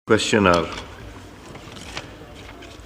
Questioner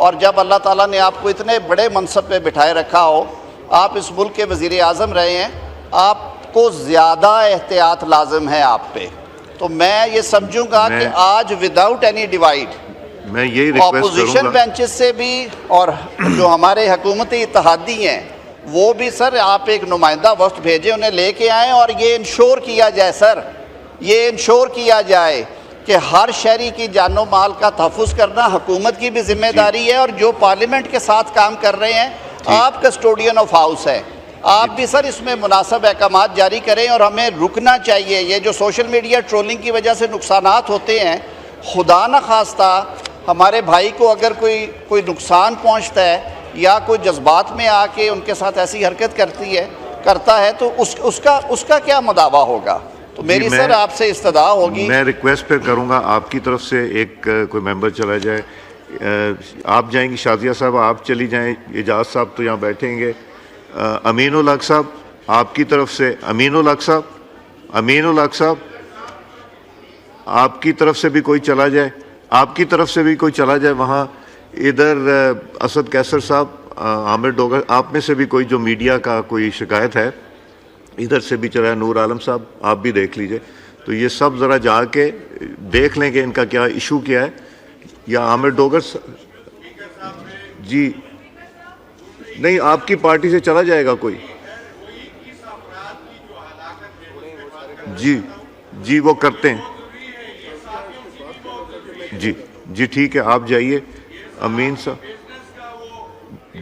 اور جب اللہ تعالیٰ نے آپ کو اتنے بڑے منصب پہ بٹھائے رکھا ہو، آپ اس ملک کے وزیر اعظم رہے ہیں، آپ کو زیادہ احتیاط لازم ہے آپ پہ. تو میں یہ سمجھوں گا کہ آج وداؤٹ اینی ڈیوائڈ میں یہی ریکویسٹ اپوزیشن کروں گا. بینچز سے بھی اور جو ہمارے حکومتی اتحادی ہیں وہ بھی سر آپ ایک نمائندہ وفد بھیجیں، انہیں لے کے آئیں اور یہ انشور کیا جائے سر، یہ انشور کیا جائے کہ ہر شہری کی جان و مال کا تحفظ کرنا حکومت کی بھی ذمہ داری ہے، اور جو پارلیمنٹ کے ساتھ کام کر رہے ہیں آپ کسٹوڈین آف ہاؤس ہے، آپ بھی سر اس میں مناسب احکامات جاری کریں. اور ہمیں رکنا چاہیے، یہ جو سوشل میڈیا ٹرولنگ کی وجہ سے نقصانات ہوتے ہیں، خدا نہ خواستہ ہمارے بھائی کو اگر کوئی نقصان پہنچتا ہے یا کوئی جذبات میں آ کے ان کے ساتھ ایسی حرکت کرتا ہے تو اس کا کیا مداوع ہوگا. تو میری سر آپ سے استدعا ہوگی. میں ریکویسٹ پھر کروں گا آپ کی طرف سے، ایک کوئی ممبر چلا جائے. آپ جائیں گی شازیہ صاحب، آپ چلی جائیں، اعجاز صاحب تو یہاں بیٹھیں گے. امین الحق صاحب آپ کی طرف سے، امین الحق صاحب آپ کی طرف سے بھی کوئی چلا جائے، آپ کی طرف سے بھی کوئی چلا جائے وہاں. ادھر اسد کیسر صاحب، عامر ڈوگر، آپ میں سے بھی کوئی جو میڈیا کا کوئی شکایت ہے ادھر سے بھی چلا ہے. نور عالم صاحب آپ بھی دیکھ لیجئے. تو یہ سب ذرا جا کے دیکھ لیں کہ ان کا کیا ایشو کیا ہے. یا عامر ڈوگر جی نہیں، آپ کی پارٹی سے چلا جائے گا کوئی؟ جی وہ کرتے ہیں. جی ٹھیک ہے، آپ جائیے امین صاحب.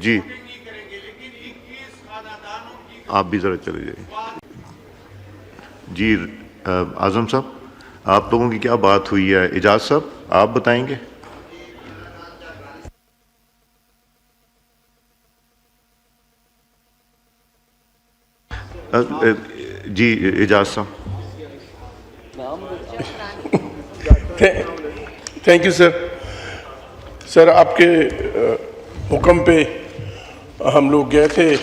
جی آپ بھی ذرا چلے جائیے. جی اعظم صاحب آپ لوگوں کی کیا بات ہوئی ہے؟ اعجاز صاحب آپ بتائیں گے. جی اعجاز صاحب. Thank you sir. آپ کے حکم پہ ہم لوگ گئے تھے.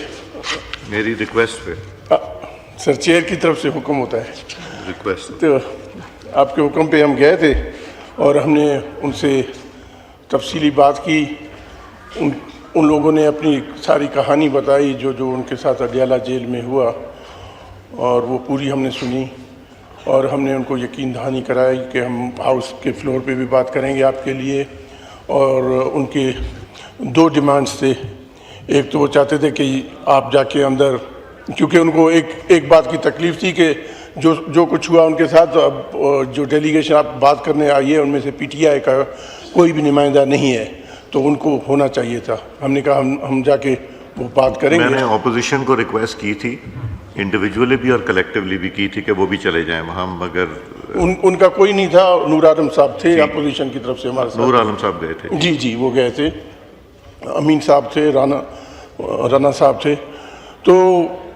میری ریکویسٹ پہ سر چیئر کی طرف سے حکم ہوتا ہے. ریکویسٹ. تو آپ کے حکم پہ ہم گئے تھے اور ہم نے ان سے تفصیلی بات کی. ان لوگوں نے اپنی ساری کہانی بتائی جو ان کے ساتھ اڈیالہ جیل میں ہوا، اور وہ پوری ہم نے سنی. اور ہم نے ان کو یقین دہانی کرائی کہ ہم ہاؤس کے فلور پہ بھی بات کریں گے آپ کے لیے. اور ان کے 2 ڈیمانڈز تھے. ایک تو وہ چاہتے تھے کہ آپ جا کے اندر، کیونکہ ان کو ایک بات کی تکلیف تھی کہ جو کچھ ہوا ان کے ساتھ، اب جو ڈیلیگیشن آپ بات کرنے آئی ہے ان میں سے پی ٹی آئی کا کوئی بھی نمائندہ نہیں ہے، تو ان کو ہونا چاہیے تھا. ہم نے کہا ہم جا کے وہ بات کریں گے. میں نے اپوزیشن کو ریکویسٹ کی تھی، انڈیویجولی بھی اور کلیکٹیولی بھی کی تھی کہ وہ بھی چلے جائیں وہاں، مگر ان کا کوئی نہیں تھا. نور عالم صاحب تھے اپوزیشن کی طرف سے ہمارے ساتھ. نور عالم صاحب گئے تھے. جی وہ گئے تھے. امین صاحب تھے، رانا صاحب تھے. تو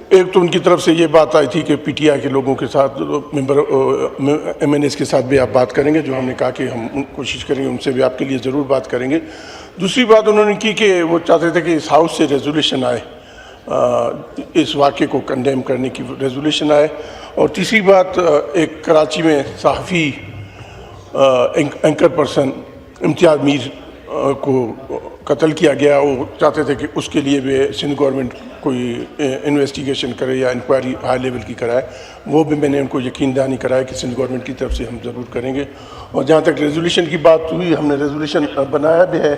ایک تو ان کی طرف سے یہ بات آئی تھی کہ پی ٹی آئی کے لوگوں کے ساتھ، ممبر ایم این ایس کے ساتھ بھی آپ بات کریں گے، جو ہم نے کہا کہ ہم کوشش کریں گے ان سے بھی آپ کے لیے ضرور بات کریں گے. دوسری بات انہوں نے کی کہ وہ چاہتے تھے کہ اس ہاؤس سے ریزولوشن آئے، اس واقعے کو کنڈیم کرنے کی ریزولوشن آئے. اور تیسری بات، ایک کراچی میں صحافی اینکر پرسن امتیاز میر کو قتل کیا گیا. وہ چاہتے تھے کہ اس کے لیے بھی سندھ گورنمنٹ کوئی انویسٹیگیشن کرے یا انکوائری ہائی لیول کی کرائے. وہ بھی میں نے ان کو یقین دہانی کرایا کہ سندھ گورنمنٹ کی طرف سے ہم ضرور کریں گے. اور جہاں تک ریزولوشن کی بات ہوئی، ہم نے ریزولوشن بنایا بھی ہے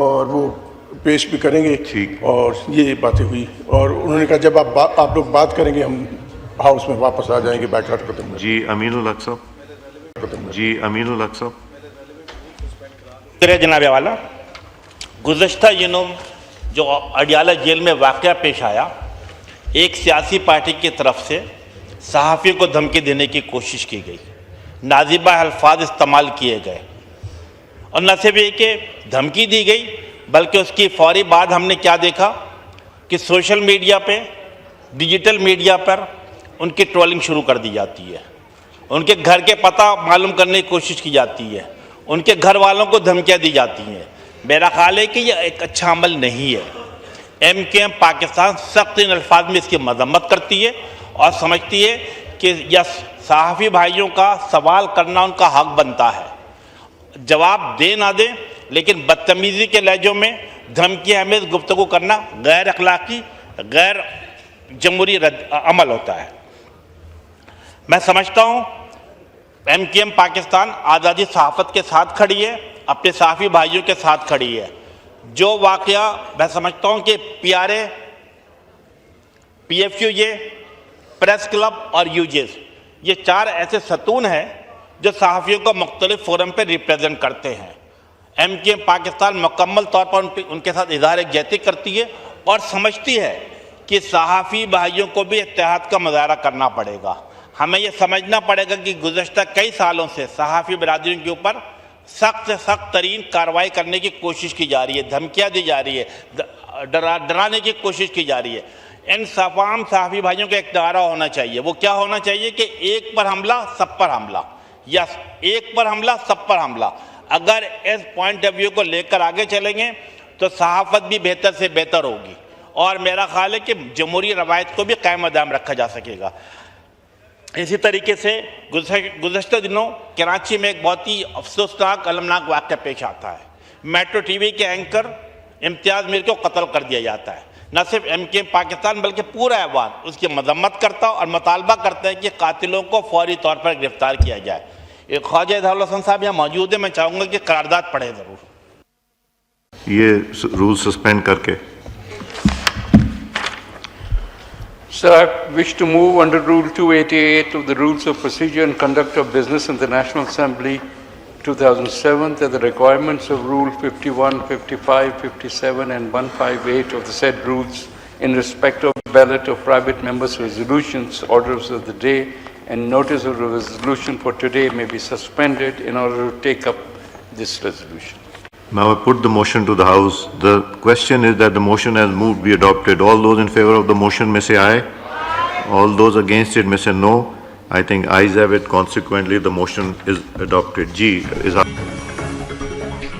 اور وہ پیش بھی کریں گے. اور یہ باتیں ہوئی، اور انہوں نے کہا جب آپ لوگ بات کریں گے ہم ہاؤس میں واپس آ جائیں گے بیک یارڈ ختم. جی امین الحق صاحب. جناب والا، گزشتہ دنوں جو اڈیالہ جیل میں واقعہ پیش آیا، ایک سیاسی پارٹی کی طرف سے صحافیوں کو دھمکی دینے کی کوشش کی گئی، نازیبہ الفاظ استعمال کیے گئے. اور نہ صرف یہ کہ دھمکی دی گئی، بلکہ اس کی فوری بعد ہم نے کیا دیکھا کہ سوشل میڈیا پہ، ڈیجیٹل میڈیا پر ان کی ٹرولنگ شروع کر دی جاتی ہے. ان کے گھر کے پتہ معلوم کرنے کی کوشش کی جاتی ہے، ان کے گھر والوں کو دھمکیاں دی جاتی ہیں. میرا خیال ہے کہ یہ ایک اچھا عمل نہیں ہے. ایم کیو ایم پاکستان سخت ان الفاظ میں اس کی مذمت کرتی ہے اور سمجھتی ہے کہ یہ صحافی بھائیوں کا سوال کرنا ان کا حق بنتا ہے. جواب دے نہ دیں لیکن بدتمیزی کے لہجوں میں دھمکی ہمیں گفتگو کرنا غیر اخلاقی، غیر جمہوری عمل ہوتا ہے۔ میں سمجھتا ہوں ایم کیو ایم پاکستان آزادی صحافت کے ساتھ کھڑی ہے، اپنے صحافی بھائیوں کے ساتھ کھڑی ہے۔ جو واقعہ میں سمجھتا ہوں کہ P R a, P if you a, press club اور یو جیز، یہ 4 ایسے ستون ہیں جو صحافیوں کو مختلف فورم پہ ریپریزنٹ کرتے ہیں۔ ایم کیو ایم پاکستان مکمل طور پر ان کے ساتھ اظہار یکجہتی کرتی ہے اور سمجھتی ہے کہ صحافی بھائیوں کو بھی اتحاد کا مظاہرہ کرنا پڑے گا۔ ہمیں یہ سمجھنا پڑے گا کہ گزشتہ کئی سالوں سے صحافی برادریوں کے اوپر سخت سے سخت ترین کارروائی کرنے کی کوشش کی جا رہی ہے، دھمکیاں دی جا رہی ہے، ڈرانے کی کوشش کی جا رہی ہے۔ ان تمام صحافی بھائیوں کا ایک نعرہ ہونا چاہیے، وہ کیا ہونا چاہیے کہ ایک پر حملہ سب پر حملہ، یا ایک پر حملہ سب پر حملہ۔ اگر اس پوائنٹ آف ویو کو لے کر آگے چلیں گے تو صحافت بھی بہتر سے بہتر ہوگی، اور میرا خیال ہے کہ جمہوری روایت کو بھی قائم و دائم رکھا جا سکے گا۔ اسی طریقے سے گزشتہ دنوں کراچی میں ایک بہت ہی افسوسناک المناک واقعہ پیش آتا ہے۔ میٹرو ٹی وی کے اینکر امتیاز میر کو قتل کر دیا جاتا ہے۔ نہ صرف ایم کیو ایم پاکستان بلکہ پورا ایوان اس کی مذمت کرتا اور مطالبہ کرتا ہے کہ قاتلوں کو فوری طور پر گرفتار کیا جائے۔ ایک خواجہ اظہار الحسن صاحب یہاں موجود ہیں، میں چاہوں گا کہ قرارداد پڑھیں ضرور۔ یہ رول سسپینڈ کر کے Sir, I wish to move under Rule 288 of the Rules of Procedure and Conduct of Business in the National Assembly 2007 that the requirements of Rule 51, 55, 57 and 158 of the said rules in respect of ballot of private members' resolutions, orders of the day and notice of the resolution for today may be suspended in order to take up this resolution. Now I put the motion to the House. The question is that the motion as moved be adopted. All those in favor of the motion may say aye. All those against it may say no. I think ayes have it. Consequently, the motion is adopted. G is